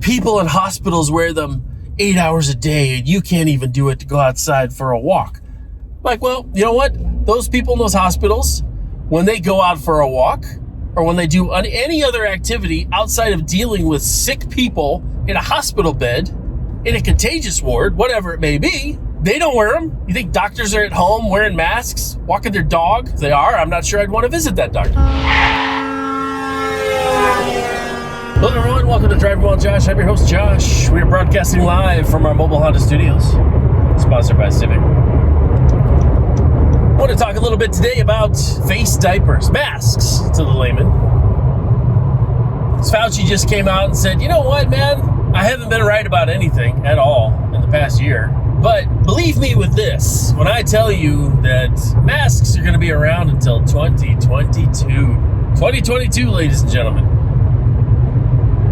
people in hospitals wear them 8 hours a day, and you can't even do it to go outside for a walk. Like, well, you know what? Those people in those hospitals, when they go out for a walk, or when they do any other activity outside of dealing with sick people in a hospital bed, in a contagious ward, whatever it may be, they don't wear them. You think doctors are at home wearing masks, walking their dog? If they are, I'm not sure I'd want to visit that doctor. Hello everyone, welcome to Driving While Josh. I'm your host Josh. We are broadcasting live from our mobile Honda studios, sponsored by Civic. I want to talk a little bit today about face diapers, masks to the layman. Fauci just came out and said, you know what, man? I haven't been right about anything at all in the past year. But believe me with this, when I tell you that masks are going to be around until 2022. 2022, ladies and gentlemen.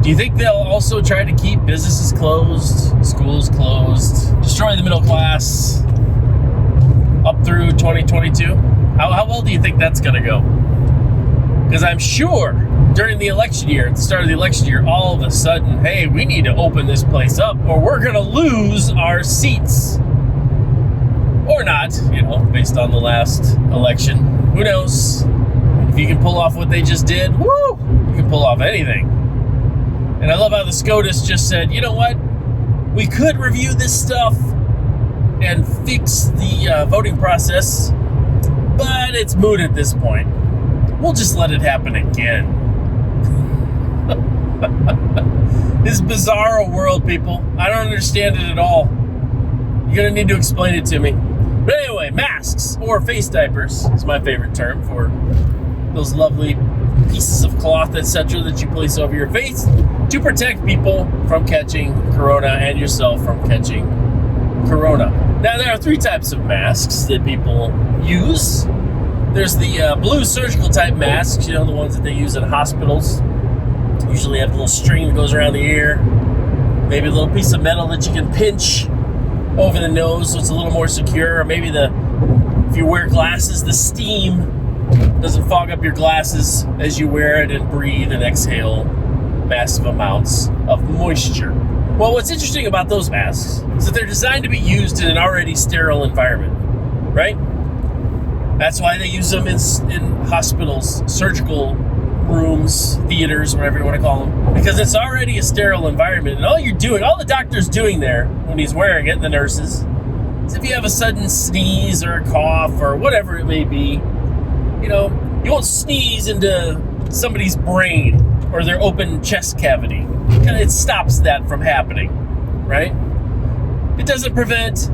Do you think they'll also try to keep businesses closed, schools closed, destroy the middle class up through 2022? How well do you think that's going to go? Because I'm sure during the election year, at the start of the election year, all of a sudden, hey, we need to open this place up or we're going to lose our seats. Or not, based on the last election. Who knows? If you can pull off what they just did, woo, you can pull off anything. And I love how the SCOTUS just said, you know what? We could review this stuff and fix the voting process, but it's moot at this point. We'll just let it happen again. This bizarre world, people. I don't understand it at all. You're going to need to explain it to me. But anyway, masks or face diapers is my favorite term for those lovely pieces of cloth, etc., that you place over your face to protect people from catching corona and yourself from catching corona. Now, there are three types of masks that people use. There's the blue surgical type masks, the ones that they use in hospitals. Usually have a little string that goes around the ear, maybe a little piece of metal that you can pinch over the nose so it's a little more secure, or maybe if you wear glasses, the steam doesn't fog up your glasses as you wear it and breathe and exhale massive amounts of moisture. Well, what's interesting about those masks is that they're designed to be used in an already sterile environment, right? That's why they use them in hospitals, surgical rooms, theaters, whatever you want to call them, because it's already a sterile environment. And all the doctor's doing there when he's wearing it, the nurses, is if you have a sudden sneeze or a cough or whatever it may be, you won't sneeze into somebody's brain or their open chest cavity. It stops that from happening, right? It doesn't prevent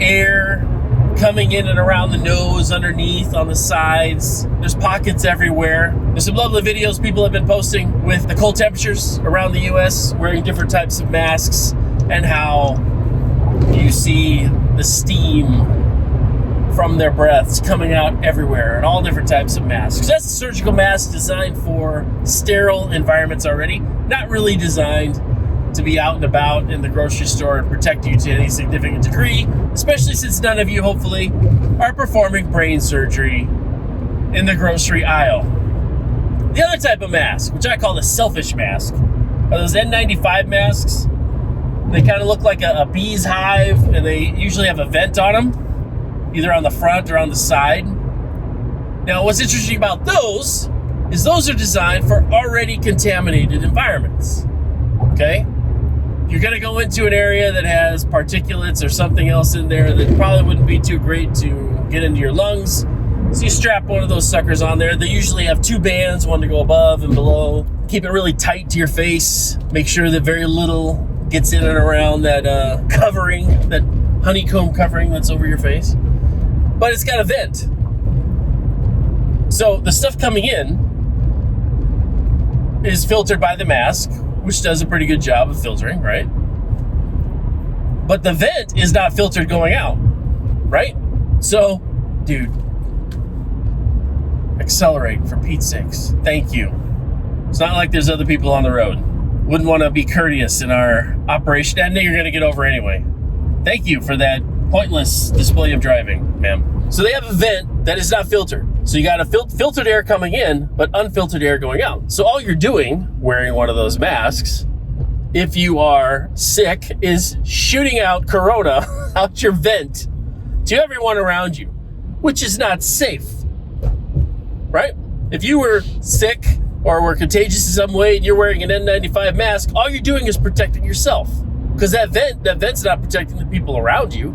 air coming in and around the nose, underneath, on the sides. There's pockets everywhere. There's some lovely videos people have been posting with the cold temperatures around the U.S. wearing different types of masks and how you see the steam from their breaths coming out everywhere and all different types of masks. That's a surgical mask designed for sterile environments already, not really designed to be out and about in the grocery store and protect you to any significant degree, especially since none of you, hopefully, are performing brain surgery in the grocery aisle. The other type of mask, which I call the selfish mask, are those N95 masks. They kind of look like a bee's hive, and they usually have a vent on them, either on the front or on the side. Now, what's interesting about those is those are designed for already contaminated environments, okay? You're going to go into an area that has particulates or something else in there that probably wouldn't be too great to get into your lungs. So you strap one of those suckers on there. They usually have two bands, one to go above and below. Keep it really tight to your face. Make sure that very little gets in and around that covering, that honeycomb covering that's over your face. But it's got a vent. So the stuff coming in is filtered by the mask, which does a pretty good job of filtering, right? But the vent is not filtered going out, right? So, dude, accelerate for Pete's sakes. Thank you. It's not like there's other people on the road. Wouldn't want to be courteous in our operation. I know you're going to get over anyway. Thank you for that pointless display of driving, ma'am. So they have a vent that is not filtered. So you got a filtered air coming in, but unfiltered air going out. So all you're doing, wearing one of those masks, if you are sick, is shooting out corona out your vent to everyone around you, which is not safe, right? If you were sick or were contagious in some way and you're wearing an N95 mask, all you're doing is protecting yourself, because that vent's not protecting the people around you.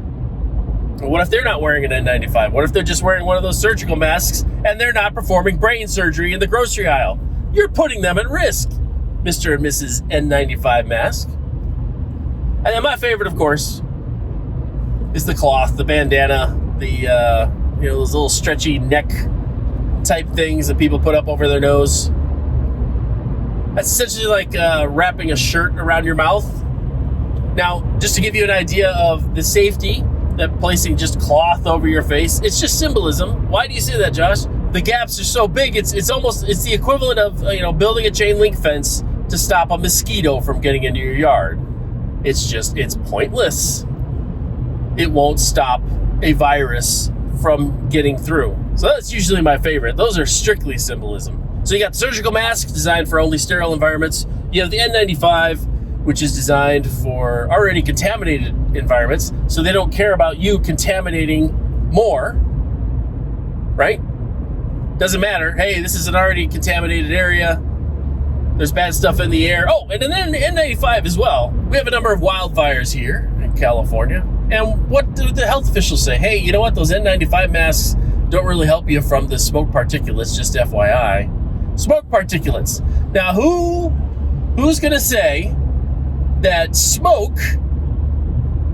What if they're not wearing an N95? What if they're just wearing one of those surgical masks and they're not performing brain surgery in the grocery aisle? You're putting them at risk, Mr. and Mrs. N95 mask. And then my favorite, of course, is the cloth, the bandana, the those little stretchy neck type things that people put up over their nose. That's essentially like wrapping a shirt around your mouth. Now, just to give you an idea of the safety that placing just cloth over your face, it's just symbolism. Why do you say that, Josh? The gaps are so big, it's the equivalent of building a chain link fence to stop a mosquito from getting into your yard. It's pointless. It won't stop a virus from getting through. So that's usually my favorite. Those are strictly symbolism. So you got the surgical mask designed for only sterile environments. You have the N95, which is designed for already contaminated environments, so they don't care about you contaminating more, right? Doesn't matter. Hey, this is an already contaminated area. There's bad stuff in the air. Oh, and then the N95 as well. We have a number of wildfires here in California. And what do the health officials say? Hey, you know what? Those N95 masks don't really help you from the smoke particulates, just FYI. Smoke particulates. Now, who's going to say that smoke...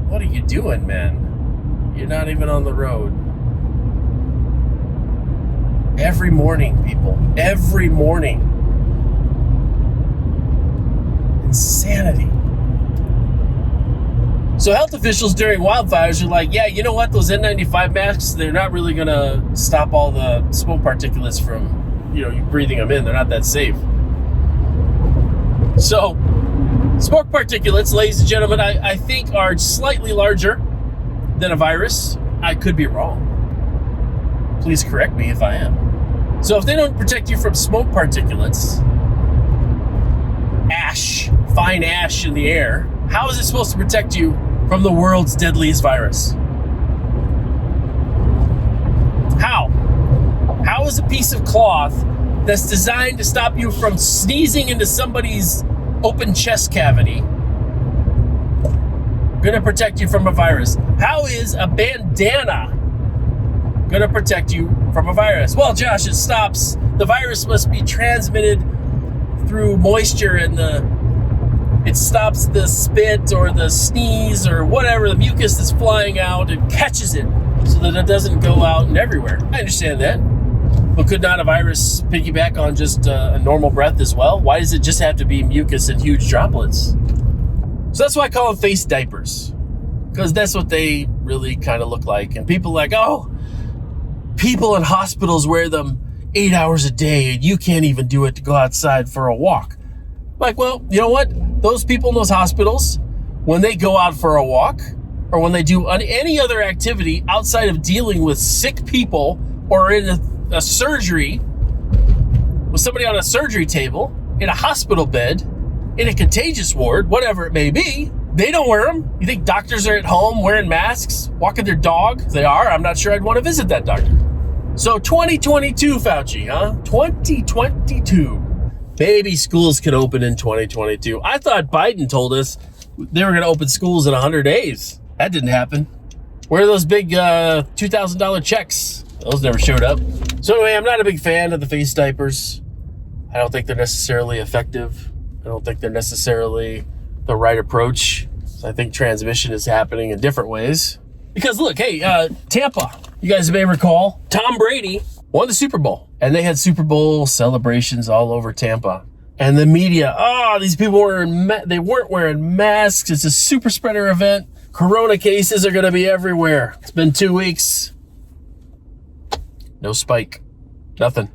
What are you doing, man? You're not even on the road. Every morning, people. Every morning. Insanity. So health officials during wildfires are like, yeah, you know what? Those N95 masks, they're not really going to stop all the smoke particulates from, you breathing them in. They're not that safe. So, smoke particulates, ladies and gentlemen, I think are slightly larger than a virus. I could be wrong. Please correct me if I am. So if they don't protect you from smoke particulates, ash, fine ash in the air, how is it supposed to protect you from the world's deadliest virus? How? How is a piece of cloth that's designed to stop you from sneezing into somebody's open chest cavity gonna protect you from a virus? How is a bandana gonna protect you from a virus? Well, Josh, the virus must be transmitted through moisture, and it stops the spit or the sneeze or whatever, the mucus that's flying out, and catches it so that it doesn't go out and everywhere. I understand that. But could not a virus piggyback on just a normal breath as well? Why does it just have to be mucus and huge droplets? So that's why I call them face diapers, because that's what they really kind of look like. And people are like, oh, people in hospitals wear them 8 hours a day and you can't even do it to go outside for a walk. Like, well, you know what? Those people in those hospitals, when they go out for a walk or when they do any other activity outside of dealing with sick people or in a surgery, with somebody on a surgery table, in a hospital bed, in a contagious ward, whatever it may be, they don't wear them. You think doctors are at home wearing masks, walking their dog? If they are, I'm not sure I'd want to visit that doctor. So 2022, Fauci, huh? 2022. Maybe schools can open in 2022. I thought Biden told us they were going to open schools in 100 days. That didn't happen. Where are those big $2,000 checks? Those never showed up. So anyway, I'm not a big fan of the face diapers. I don't think they're necessarily effective. I don't think they're necessarily the right approach. So I think transmission is happening in different ways. Because look, hey, Tampa, you guys may recall, Tom Brady won the Super Bowl. And they had Super Bowl celebrations all over Tampa. And the media, these people they weren't wearing masks. It's a super spreader event. Corona cases are going to be everywhere. It's been 2 weeks. No spike. Nothing.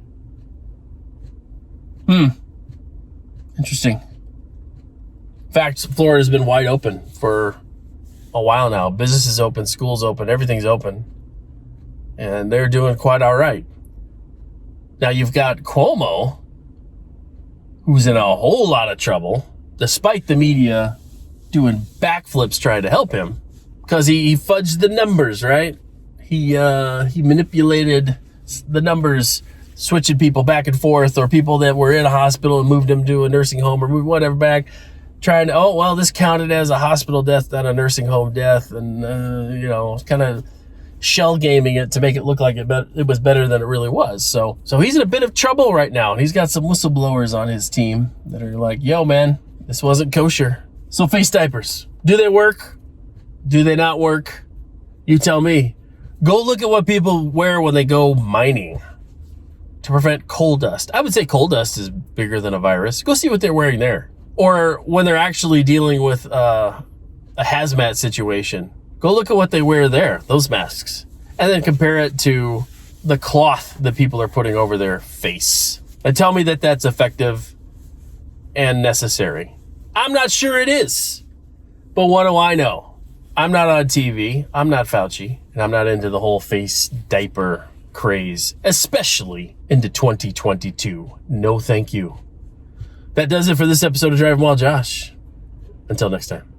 Interesting. In fact, Florida's been wide open for a while now. Businesses open, schools open, everything's open. And they're doing quite all right. Now you've got Cuomo, who's in a whole lot of trouble despite the media doing backflips trying to help him, because he fudged the numbers, right? He manipulated the numbers, switching people back and forth, or people that were in a hospital and moved them to a nursing home or moved whatever back, trying to, oh, well, this counted as a hospital death, not a nursing home death, and, kind of shell gaming it to make it look like it was better than it really was. So he's in a bit of trouble right now, and he's got some whistleblowers on his team that are like, yo, man, this wasn't kosher. So face diapers, do they work? Do they not work? You tell me. Go look at what people wear when they go mining to prevent coal dust. I would say coal dust is bigger than a virus. Go see what they're wearing there. Or when they're actually dealing with a hazmat situation, go look at what they wear there, those masks. And then compare it to the cloth that people are putting over their face. And tell me that that's effective and necessary. I'm not sure it is. But what do I know? I'm not on TV. I'm not Fauci. And I'm not into the whole face diaper craze, especially into 2022. No, thank you. That does it for this episode of Driving While Josh. Until next time.